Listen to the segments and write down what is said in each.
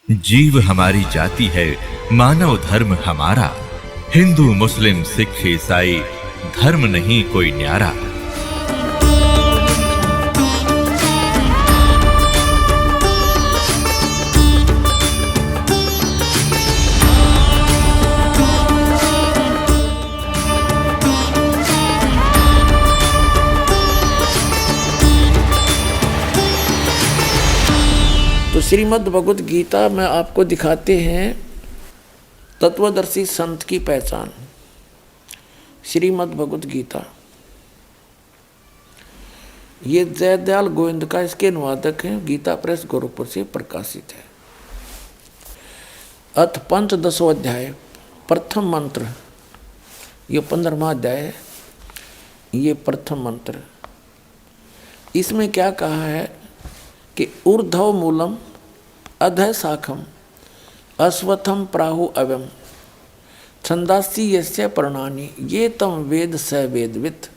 जीव हमारी जाति है, मानव धर्म हमारा। हिंदू मुस्लिम सिख ईसाई धर्म नहीं कोई न्यारा। तो श्रीमद् भगवत गीता में आपको दिखाते हैं तत्वदर्शी संत की पहचान। श्रीमद् भगवत गीता ये जयदयाल गोविंद का इसके अनुवादक हैं, गीता प्रेस गोरखपुर से प्रकाशित है। अथ पंचदशो अध्याय, प्रथम मंत्र, ये 15वां अध्याय है। ये प्रथम मंत्र, इसमें क्या कहा है कि ऊर्ध्व मूलम अधः शाखम अश्वत्थम प्राहु अव्यम छंदासी यस्य पर्णानि ये तम वेद स वेदवित्।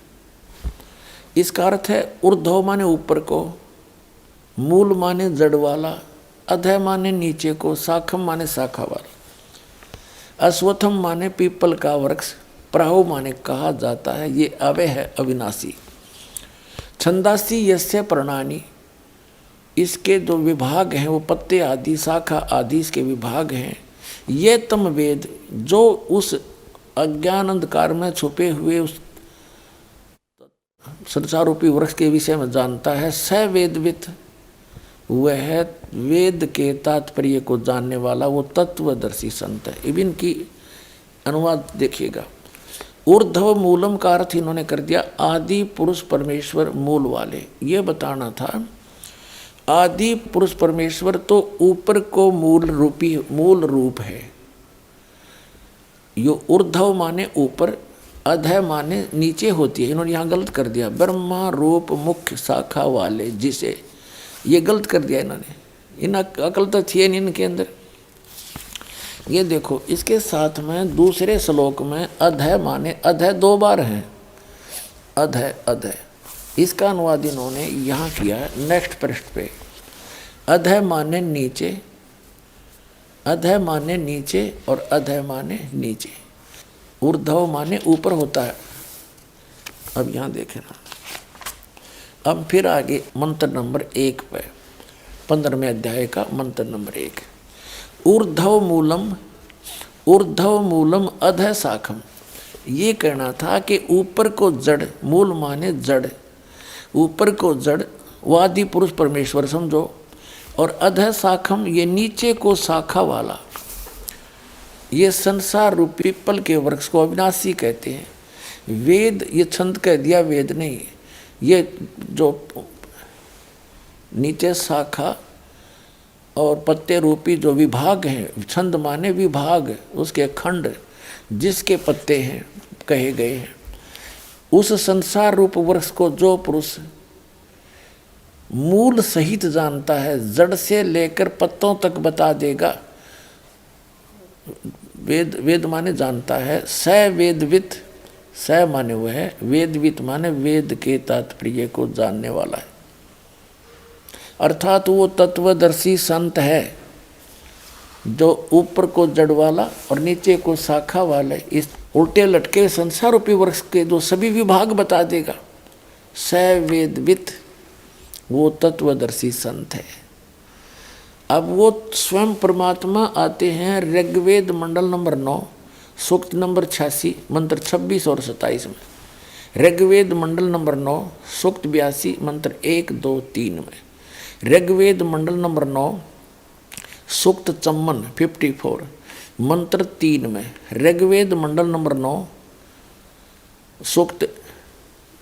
इसका अर्थ है ऊर्ध्व माने ऊपर को, मूल माने जड़ वाला, अधः माने नीचे को, शाखम माने शाखा वाला, अश्वत्थम माने पीपल का वृक्ष, प्राहु माने कहा जाता है ये अव्यय है, अविनाशी। छंदासी यस्य पर्णानि, इसके जो विभाग हैं वो पत्ते आदि, शाखा आदि इसके विभाग हैं। ये तम वेद, जो उस अज्ञान अंधकार में छुपे हुए उस संसारूपी वृक्ष के विषय में जानता है, स वेदवित्, वह है वेद के तात्पर्य को जानने वाला, वो तत्वदर्शी संत है। इबिन की अनुवाद देखिएगा। ऊर्ध्व मूलम का अर्थ इन्होंने कर दिया आदि पुरुष परमेश्वर मूल वाले। ये बताना था आदि पुरुष परमेश्वर तो ऊपर को मूल रूप है। यो ऊर्ध्व माने ऊपर, अधः माने नीचे होती है। इन्होंने यहाँ गलत कर दिया, ब्रह्मा रूप मुख्य शाखा वाले, जिसे ये गलत कर दिया इन्होंने। इन अकल तो थी नहीं इनके अंदर। ये देखो इसके साथ में दूसरे श्लोक में अधः माने, अधः 2 बार है, अधः अधः। इसका अनुवाद इन्होंने यहाँ किया है नेक्स्ट पृष्ठ पे। अधः माने नीचे, अधः माने नीचे और अधः माने नीचे। ऊर्ध्व माने ऊपर होता है। अब यहाँ देखें ना, अब फिर आगे मंत्र नंबर 1 पे, 15वें अध्याय का मंत्र नंबर 1। ऊर्ध्व मूलम अधः शाखम। ये कहना था कि ऊपर को जड़, मूल माने जड़, ऊपर को जड़ वादी पुरुष परमेश्वर समझो, और अधः शाखम ये नीचे को शाखा वाला। ये संसार रूपी पीपल के वृक्ष को अविनाशी कहते हैं। वेद ये छंद कह दिया, वेद नहीं। ये जो नीचे शाखा और पत्ते रूपी जो विभाग हैं, छंद माने विभाग, उसके खंड जिसके पत्ते हैं कहे गए हैं, उस संसार रूप वृक्ष को जो पुरुष मूल सहित जानता है, जड़ से लेकर पत्तों तक बता देगा। वेद माने जानता है, स वेदवित्, स माने वह है, वेदवित् माने वेद के तात्पर्य को जानने वाला है। अर्थात वो तत्वदर्शी संत है जो ऊपर को जड़ वाला और नीचे को शाखा वाले, इस उल्टे लटके संसार रूपी वृक्ष के जो सभी विभाग बता देगा। स वेदवित्, वो तत्वदर्शी संत है। अब वो स्वयं परमात्मा आते हैं ऋग्वेद मंडल नंबर 9, सूक्त नंबर 86, मंत्र 26 और 27 में। ऋग्वेद मंडल नंबर 9, सूक्त 82, मंत्र 1, 2, 3 में। ऋग्वेद मंडल नंबर 9, सूक्त 54, मंत्र 3 में। ऋग्वेद मंडल नंबर 9, सूक्त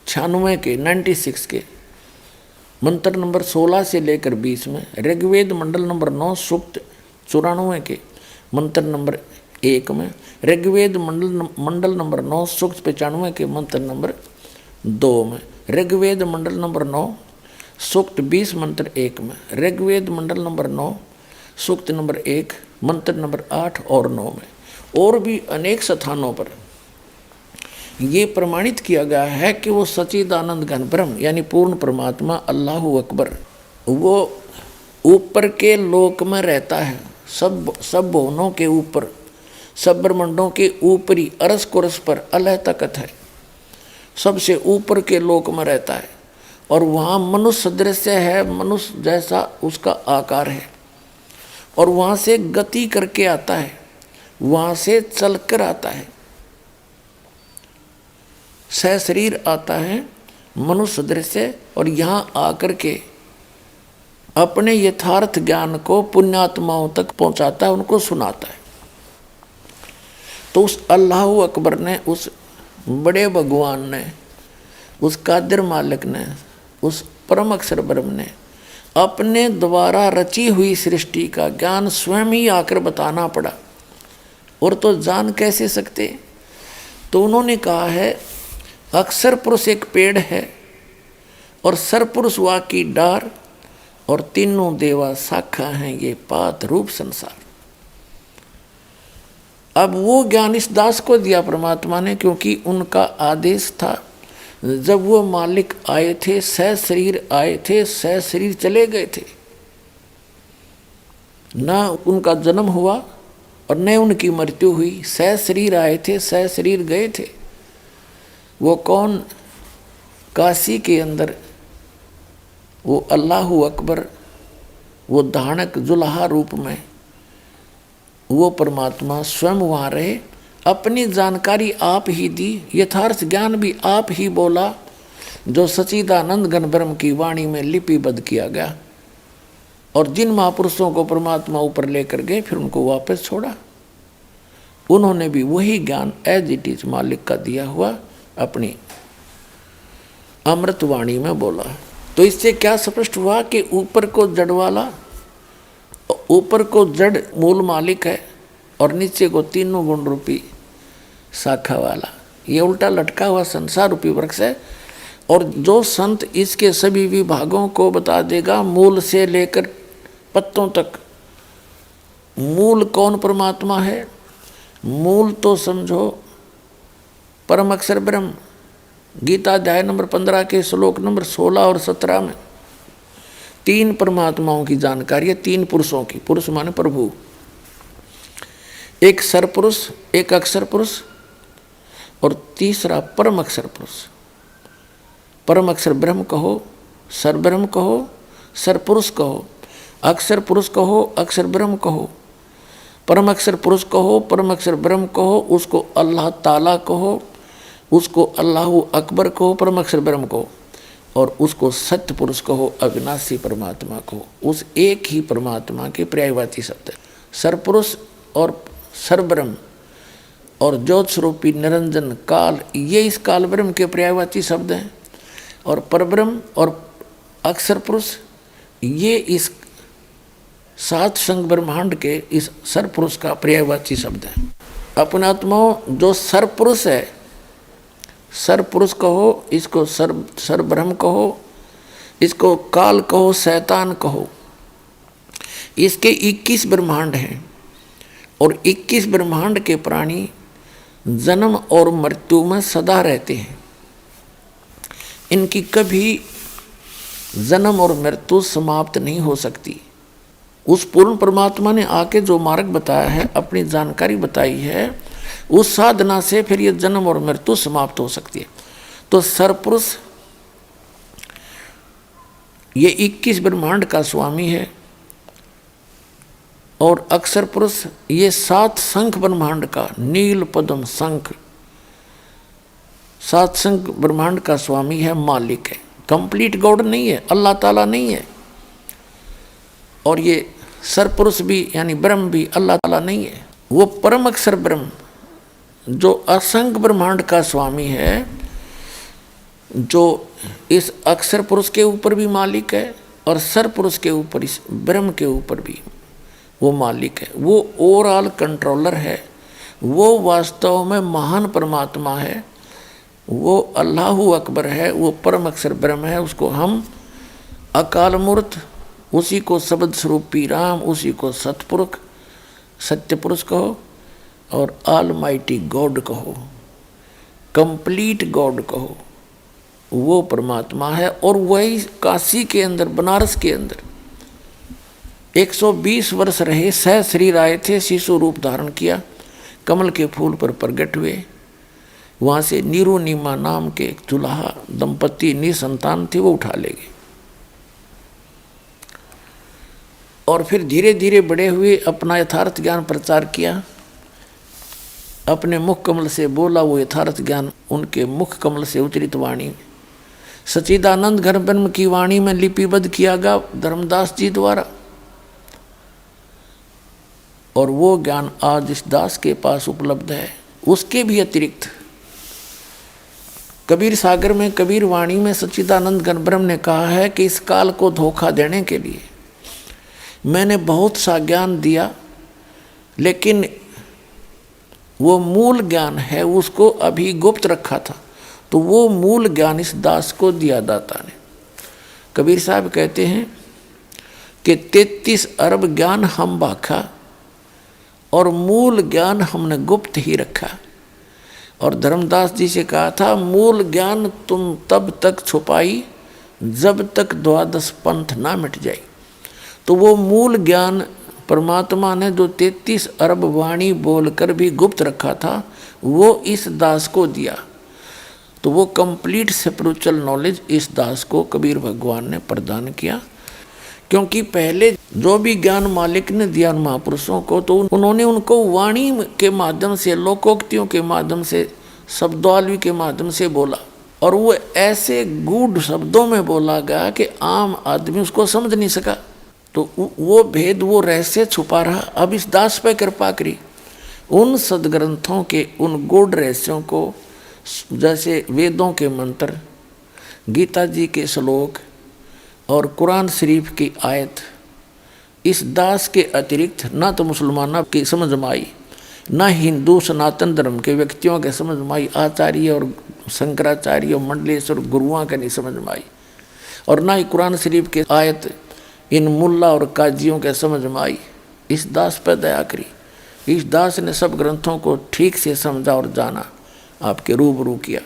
96 के मंत्र नंबर 16 से लेकर 20 में। ऋग्वेद मंडल नंबर 9, सूक्त 94 के मंत्र नंबर 1 में। ऋग्वेद मंडल नंबर 9, सूक्त 95 के मंत्र नंबर 2 में। ऋग्वेद मंडल नंबर 9, सूक्त 20 मंत्र 1 में। ऋग्वेद मंडल नंबर 9, सूक्त नंबर 1, मंत्र नंबर 8 और 9 में। और भी अनेक स्थानों पर ये प्रमाणित किया गया है कि वो सच्चिदानंद घन ब्रह्म यानी पूर्ण परमात्मा अल्लाहु अकबर, वो ऊपर के लोक में रहता है, सब भुवनों के ऊपर, सब ब्रह्मांडों के ऊपरी अरस कुरस पर अलह तकत है, सबसे ऊपर के लोक में रहता है। और वहाँ मनुष्य दृश्य है, मनुष्य जैसा उसका आकार है। और वहाँ से गति करके आता है, वहाँ से चलकर आता है, सशरीर आता है मनुष्य दृश्य। और यहाँ आकर के अपने यथार्थ ज्ञान को पुण्यात्माओं तक पहुँचाता है, उनको सुनाता है। तो उस अल्लाह अकबर ने, उस बड़े भगवान ने, उस कादिर मालिक ने, उस परम अक्षर ब्रह्म ने अपने द्वारा रची हुई सृष्टि का ज्ञान स्वयं ही आकर बताना पड़ा। और तो जान कैसे सकते? तो उन्होंने कहा है अक्षर पुरुष एक पेड़ है और सरपुरुष वा की डार, और तीनों देवा शाखा हैं ये पात रूप संसार। अब वो ज्ञान इस दास को दिया परमात्मा ने, क्योंकि उनका आदेश था। जब वो मालिक आए थे, सशरीर आए थे, सशरीर चले गए थे, ना उनका जन्म हुआ और न उनकी मृत्यु हुई। सशरीर आए थे, सशरीर गए थे। वो कौन? काशी के अंदर वो अल्लाह अकबर, वो धानक जुल्हा रूप में वो परमात्मा स्वयं वहाँ रहे, अपनी जानकारी आप ही दी, यथार्थ ज्ञान भी आप ही बोला, जो सच्चिदानंद घन ब्रह्म की वाणी में लिपिबद्ध किया गया। और जिन महापुरुषों को परमात्मा ऊपर लेकर गए, फिर उनको वापस छोड़ा। उन्होंने भी वही ज्ञान एज इट इज मालिक का दिया हुआ अपनी अमृत वाणी में बोला। तो इससे क्या स्पष्ट हुआ कि ऊपर को जड़ वाला, ऊपर को जड़ मूल मालिक है और नीचे को तीनों गुण रूपी शाखा वाला, ये उल्टा लटका हुआ संसार रूपी वृक्ष है। और जो संत इसके सभी विभागों को बता देगा, मूल से लेकर पत्तों तक। मूल कौन परमात्मा है? मूल तो समझो परम अक्षर ब्रह्म। गीता अध्याय नंबर 15 के श्लोक नंबर 16 और 17 में तीन परमात्माओं की जानकारी है, तीन पुरुषों की। पुरुष माने प्रभु, एक सरपुरुष, एक अक्षर पुरुष और तीसरा परम अक्षर पुरुष। परम अक्षर ब्रह्म कहो, सर ब्रह्म कहो, सर पुरुष कहो, अक्षर पुरुष कहो, अक्षर ब्रह्म कहो, परम अक्षर पुरुष कहो, परम अक्षर ब्रह्म कहो, उसको अल्लाह ताला कहो, उसको अल्लाह अकबर कहो, परम अक्षर ब्रह्म कहो, और उसको सत्य पुरुष कहो, अविनाशी परमात्मा कहो। उस एक ही परमात्मा के पर्यायवाची शब्द है सरपुरुष और सरब्रह्म और ज्योत स्वरूपी निरंजन काल, ये इस काल ब्रह्म के पर्यायवाची शब्द हैं। और परब्रह्म और अक्षर पुरुष ये इस सात संग ब्रह्मांड के इस सरपुरुष का पर्यायवाची शब्द है। अपने आत्माओं जो सरपुरुष है, सरपुरुष कहो, इसको सरब्रह्म कहो, इसको काल कहो, शैतान कहो। इसके 21 ब्रह्मांड हैं और 21 ब्रह्मांड के प्राणी जन्म और मृत्यु में सदा रहते हैं। इनकी कभी जन्म और मृत्यु समाप्त नहीं हो सकती। उस पूर्ण परमात्मा ने आके जो मार्ग बताया है, अपनी जानकारी बताई है, उस साधना से फिर ये जन्म और मृत्यु समाप्त हो सकती है। तो सरपुरुष ये 21 ब्रह्मांड का स्वामी है और अक्षर पुरुष ये 7 शंख ब्रह्मांड का, नील पद्म शंख, 7 शंख ब्रह्मांड का स्वामी है, मालिक है। कंप्लीट गॉड नहीं है, अल्लाह ताला नहीं है। और ये सरपुरुष भी यानी ब्रह्म भी अल्लाह ताला नहीं है। वो परम अक्षर ब्रह्म जो असंख्य ब्रह्मांड का स्वामी है, जो इस अक्षर पुरुष के ऊपर भी मालिक है और सर पुरुष के ऊपर, इस ब्रह्म के ऊपर भी वो मालिक है। वो ओवरऑल कंट्रोलर है। वो वास्तव में महान परमात्मा है। वो अल्लाह अकबर है। वो परम अक्षर ब्रह्म है। उसको हम अकाल मूर्त, उसी को शब्द स्वरूपी राम, उसी को सतपुरुष, सत्य पुरुष कहो और ऑलमाइटी गॉड कहो, कंप्लीट गॉड कहो। वो परमात्मा है। और वही काशी के अंदर, बनारस के अंदर 120 वर्ष रहे, सह शरीर आए थे, शिशु रूप धारण किया, कमल के फूल पर प्रकट हुए। वहाँ से नीरू नीमा नाम के दुल्हा दंपति निसंतान थे, वो उठा ले गए। और फिर धीरे धीरे बड़े हुए, अपना यथार्थ ज्ञान प्रचार किया, अपने मुख कमल से बोला वो यथार्थ ज्ञान उनके मुख कमल से उच्चरित वाणी सच्चिदानंद घन ब्रह्म की वाणी में लिपिबद्ध किया गया धर्मदास जी द्वारा। और वो ज्ञान आज इस दास के पास उपलब्ध है। उसके भी अतिरिक्त कबीर सागर में, कबीर वाणी में सच्चिदानंद घन ब्रह्म ने कहा है कि इस काल को धोखा देने के लिए मैंने बहुत सा ज्ञान दिया, लेकिन वो मूल ज्ञान है उसको अभी गुप्त रखा था, तो वो मूल ज्ञान इस दास को दिया दाता ने। कबीर साहब कहते हैं कि 33 अरब ज्ञान हम बाखा और मूल ज्ञान हमने गुप्त ही रखा। और धर्मदास जी से कहा था, मूल ज्ञान तुम तब तक छुपाई जब तक द्वादश पंथ ना मिट जाए। तो वो मूल ज्ञान परमात्मा ने जो 33 अरब वाणी बोलकर भी गुप्त रखा था, वो इस दास को दिया। तो वो कंप्लीट स्पिरिचुअल नॉलेज इस दास को कबीर भगवान ने प्रदान किया। क्योंकि पहले जो भी ज्ञान मालिक ने दिया महापुरुषों को, तो उन्होंने उनको वाणी के माध्यम से, लोकोक्तियों के माध्यम से, शब्दावली के माध्यम से बोला। और वो ऐसे गूढ़ शब्दों में बोला गया कि आम आदमी उसको समझ नहीं सका। तो वो भेद, वो रहस्य छुपा रहा। अब इस दास पे कृपा करी, उन सदग्रंथों के उन गूढ़ रहस्यों को, जैसे वेदों के मंत्र, गीता जी के श्लोक और कुरान शरीफ की आयत, इस दास के अतिरिक्त ना तो मुसलमानों की समझ में आई, ना हिंदू सनातन धर्म के व्यक्तियों के समझ में आई, आचार्य और शंकराचार्य और मंडलेश्वर गुरुओं के नहीं समझ में आई, और ना ही कुरान शरीफ के आयत इन मुल्ला और काजियों के समझ में आई। इस दास पर दया करी। इस दास ने सब ग्रंथों को ठीक से समझा और जाना, आपके रूबरू किया।